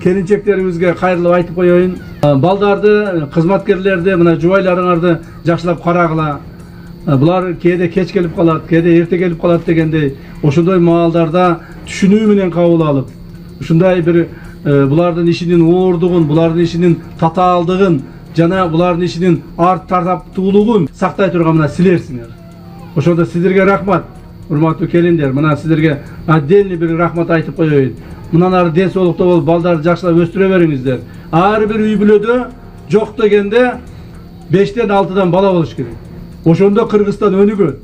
Kelincheklerimizge kayırlıp aytıp koyayın. Baldardı, kızmatkerlerdi, mına jubaylarыңарды жакшылап карагыла. Bular kede keç gelip kalat, kede erte gelip kalat degende, oşunday maалдарда түшүнүү менен кабыл алып, ушундай bir bulardын ишинин оордугун, bulardын ишинин татаалдыгын, жана bulardын ишинин арт тартаптуулугун сактай турган мына силерсиңер. Ошондо сиздерге рахмат, урматтуу келиндер. Мына сиздерге отдельный bir рахмат айтып коеюн. Мындан ары ден соолукта болуп, балдарды жакшылап өстүрө бериңиздер. Ар бир үй бүлөдө жок дегенде 5-тен 6-дан бала болуш керек. Ошондо Кыргызстан өнүгөт.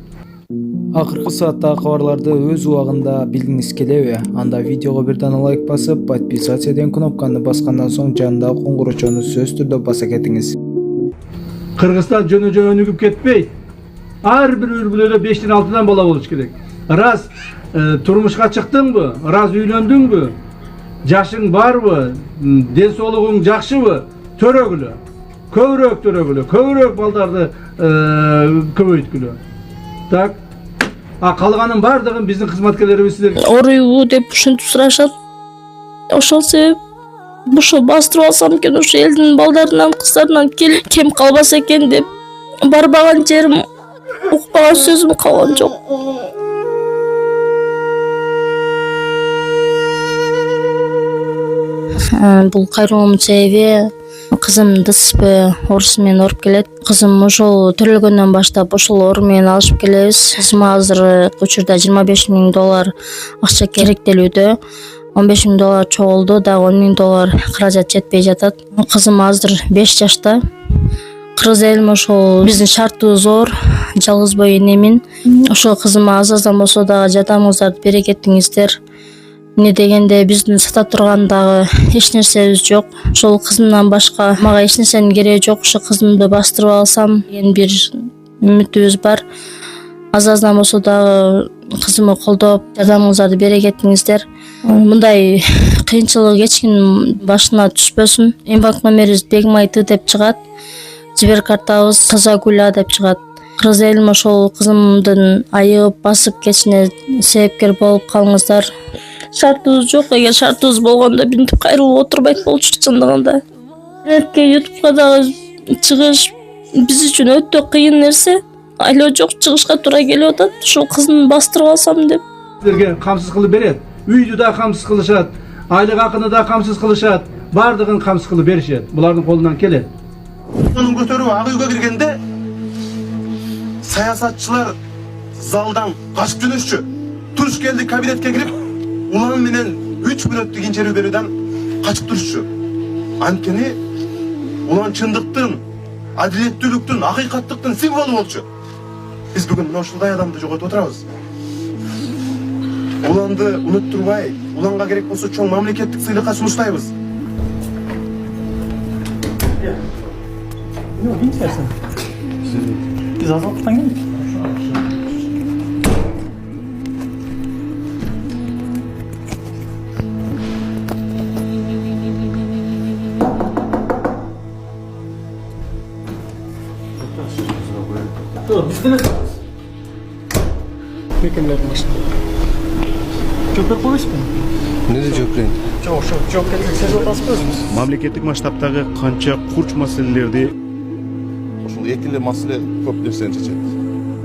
Акыркы сааттагы кабарларды өз убагында билгиңиз келеби? Анда видеого бирден лайк басып, подписаться деген кнопканы баскандан соң жанындагы коңгурочону сөзсүз түрдө баса кетиңиз. Кыргызстан жөнө-жөн өнүгүп кетпейт. Ар бир үй бүлөдө 5-тен 6-дан бала болуш керек. Раз turmuşka çıktınbы, раз үйлөндүңбү, жашың барбы, ден соолугуң жакшыбы, төрөгүлө. Көбүрөөк төрөгүлө, көбүрөөк балдарды көбөйткүлө. Так. Калганын бардыгын биздин кызматкерлерибиз силерге оруйбу деп ушинтип сурашат. Ошол себеп ошо бастырып алсам экен, ошо элдин балдарынан, кыздарынан кем калбаса экен деп барбаган жерим, укпаган сөзүм калган жок. Бул кайрылуумдун себеби кызым ДСП орус менен оруп келет. Кызым ошол төрөлгөндөн баштап ошол ору менен алышып келебиз. Кызыма азыр учурда $25,000 акча керектелүүдө. $15,000 чогулду, дагы $10,000 каражат жетпей жатат. Кызым азыр 5 жашта. Кыргыз элим ошол биздин шартыбыз зор, жалгыз бой энемин. Ошол кызыма аз-аздан болсо дагы жардамыңыздарды бере кетиңиздер. Не дегенде биздин сата турган дагы эч нерсебиз жок. Ошол кызымдан башка мага эч нерсенин кереги жок. Ошо кызымды бастырып алсам деген бир үмүтүбүз бар. Аз-аздан болсо дагы кызымды колдоп, жардамыңыздарды бере кетиңиздер. Мындай кыйынчылык эч кимдин башына түшпөсүн. Банк номерибиз Бегмайты деп чыгат. Жибер картабыз Тазагүла деп чыгат. Кыргыз элим ошол кызымдын айыгып басып кетишине себепкер болуп калыңыздар. Шартыбыз жок, эгер шартыбыз болгондо бинтип кайрылып отурбайт болчу чындыгында. Интернетке, ютубка дагы чыгыш биз үчүн өтө кыйын нерсе. Айло жок, чыгышка туура келип атат. Ошол кызын бастырып алсам деп. Силерге камсыз кылып берет. Үйдү да камсыз кылышат, айлык акыны да камсыз кылышат, бардыгын камсыз кылып беришет. Булардын колунан келет. Onun götürüp ак үйгө киргенде саясатчылар залдан качып жөнөшчү. Туруш келди кабинетке кирип, улам менен 3 мүнөттүк интервью берүүдөн качып турушчу. Анткени улан чындыктын, адилеттүүлүктүн, акыйкаттыктын символу болчу. Биз бүгүн мына ушундай адамды жоготуп отурабыз. Уланды унуттурбай, уланга керек болсо чоң мамлекеттик сыйлыкка сунуштайбыз. Yok, hiç yersin. Biz azaltıdan geldik. Dur, biz de ne yapıyoruz? Mükemmeliyim işte. Çöpler koyuyorsun mu? Ne de çöpleyin? Çok gelecek siz orada asıyorsunuz. Мамлекеттик масштабтагы канча курч маселелерди Ушул экиле маселе көп нерсени чечет.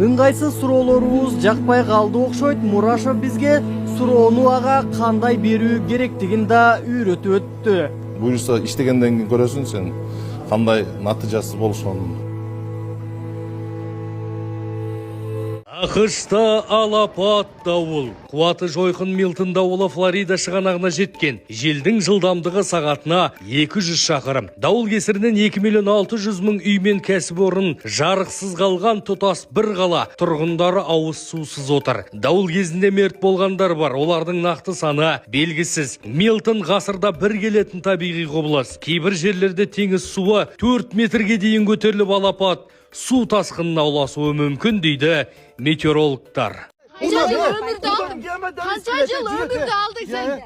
Ыңгайсыз суроолорубуз жакпай калды окшойт. Мурашев бизге суроону ага кандай берүү керектигин да үйрөтүп өттү. Буюрса иштегенден кийин көрөсүң сен кандай натыйжасы болушун. Акышта алапат дауыл. Куаты жойқын Милтон дауылы Флорида шығанағына жеткен. Желдің жылдамдығы сағатына 200 шақырым. Дауыл кесірінен 2,600,000 үй мен кәсіпорын жарықсыз қалған тұтас бір қала. Тұрғындары ауыз сусыз отыр. Дауыл кезінде мерт болғандар бар. Олардың нақты саны белгісіз. Милтон ғасырда бір келетін табиғи құбылыс. Кейбір жерлерде теңіз суы 4 метрге дейін көтеріліп алапат су тасқынына ұласуы мүмкін дейді meteorologlar. Kança yıl ömürde aldın? Kança yıl ömürde aldın sen?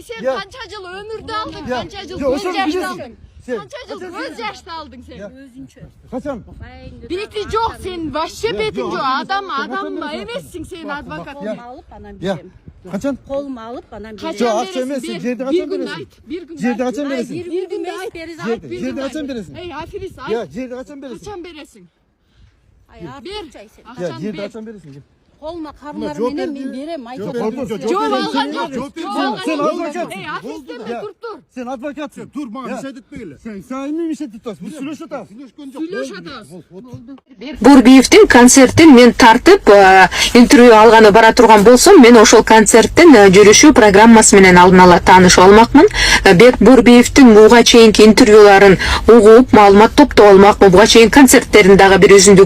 Sen kança yıl ömürde aldın? Kança yıl göz yaşta aldın? Kança yıl göz yaşta aldın sen? Kaçam? Birikti yok sen. Vahşi betin yok. Adam emezsin sen advokat. Ya. Kaçan? Koluma alıp bana Yok, akşam versin. Yerde kaçan veresin. Bir gün Yerde kaçan veresin. Bir gün ait. Yerde kaçan veresin. Ey Hafiz Ya ait. yerde kaçan veresin. Kaçan veresin. Bir. Ya yerde kaçan veresin. Koluma Bunlar karılar cevap benim verdi. verem. Cevap Cevap algan yok. Sen advokatsın. Ey Hafiz deme Ya. dur. Sen advokatsın. Dur bana bir şey etmeyle. Sen sahibi bir şey tutasın. Bu süreç tutasın. Süйлöş atası. Бурбиевдин концертин мен тартып интервью алганы бара турган болсом, мен ошол концерттин жүрүшү программасы менен алдын ала таанышып алмакмын. Бек Бурбиевдин буга чейинки интервьюларын угуп, маалымат топтоп алмакмын. Буга чейин концерттерин дагы бир өзүндү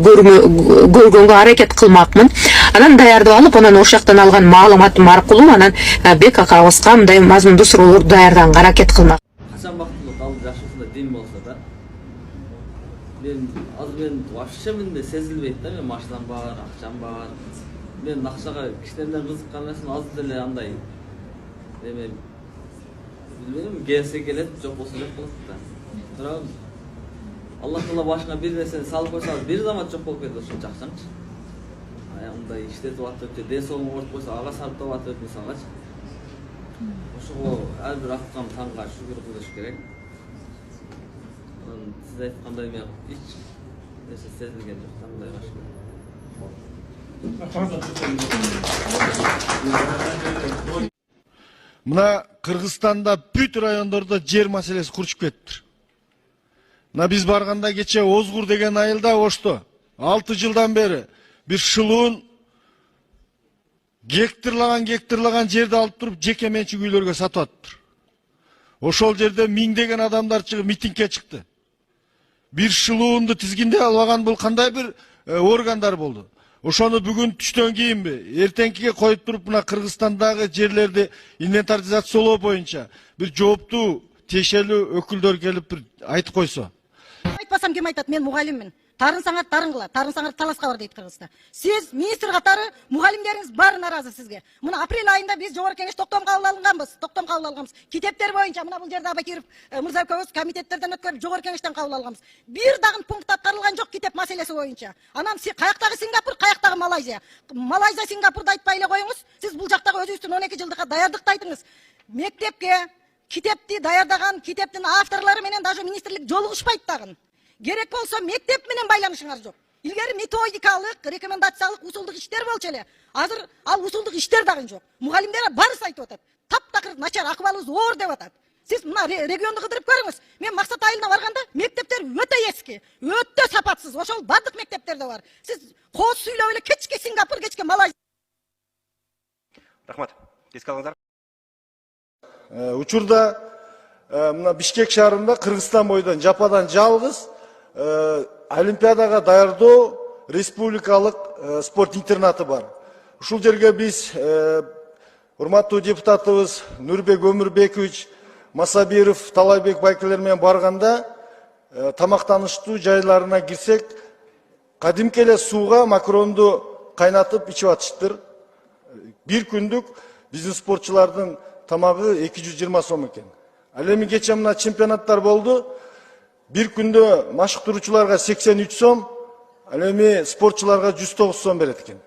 көргөнгө аракет кылмакмын. Анан даярдап алып, анан ошол жактан алган маалыматым аркылуу анан Бек акабызга мындай мазмундуу суроолорду даярдаганга аракет кылмак. Качан бактылык алып жашоосунда дем болсо да. Мен вообще менде сезилбейт да, мен машинам бар, акчам бар. Мен акчага кичинеден кызыккан эмесмин, азыр деле андай. Эме билбейм, келсе келет, жок болсо жок болот да. Бирок Аллах Таала башыңа бир нерсени салып койсо, бир замат жок болуп кетет ошончо акчаңчы. Аягында иштетип атып, ден соолугун ортуп койсо, ага сарптап атып, мисалгачы. Ошого ар бир аткан таңга шүгүр кылыш керек. Siz aytqандай men hiç nesi sezilgen yok. Qanday başka. Mına Kırgızstanda bütün rayonlarda yer meselesi kuruşup kettir. Mına biz barganda geçe Ozgur degen ayılda oştu. 6 yıldan beri bir şılığın gektırlagan yerde alıp durup jeke menчик үйлөргө satып atır. Oşol yerde mingdegen adamlar çıkıp mitingге çıktı. Bir şılığındı tizginde albagan бұл кандай bir organдар болду. Ошону бүгүн түштөн кийинби, эртеңкиге коюп туруп мына Кыргызстандагы жерлерди инвентаризациялоо боюнча bir жооптуу тиешелүү өкүлдөр келип bir айтып койсо. Айтпасам ким айтат? Мен мугалиммин. Тарынсаңар тарын кыла, тарынсаңар таласка бар дейт Кыргызда. Сиз министр катары мугалимдериңиз баары нааразы сизге. Мына апрель айында биз жогорку кеңеш токтом кабыл алганбыз. Китептер боюнча мына бул жерде Абакиров мырза экөөбүз комитеттерден өткөрүп жогорку кеңештен кабыл алганбыз. Бир дагы пункт аткарылган жок китеп маселеси боюнча. Анан каяктагы Сингапур, каяктагы Малайзия. Малайзия, Сингапурду айтпай эле коюңуз. Сиз бул жактагы өзүңүздүн 12 жылдыкка даярдыкты айтыңыз. Мектепке китепти даярдаган китептин авторлору менен даже министрлик жолугушпайт дагы. Керек болсо мектеп менен байланышыңар жок. Илгери методикалык, рекомендациялык, усулдук иштер болчу эле. Азыр ал усулдук иштер дагы жок. Мугалимдер барысы айтып атат. Таптакыр начар, акыбалыбыз оор деп атат. Сиз мына регионду кыдырып көрүңүз. Мен Максат айылына барганда мектептер өтө эски, өтө сапатсыз. Ошол бардык мектептерде бар. Сиз кооз сүйлөп эле кечке Сингапур, кечке Малайзия. Рахмат. Эске алыңыздар. Учурда мына Бишкек шаарында Кыргызстан бойдон жападан жалгыз Олимпиадага даярдоо республикалык спорт интернаты бар. Ушул жерге биз урматтуу депутатыбыз Нурбек Өмүрбекович, Масабиров, Талайбек байкелер менен барганда тамактаныштуу жайларына кирсек, кадимки эле сууга макаронду кайнатып ичип атыштыр. Bir күндүк биздин спортчулардын тамагы 220 сом экен. Ал эми кече мына чемпионаттар болду. Bir күндө машыктыруучуларга 83 сом, ал эми спортчуларга 109 сом берет экен.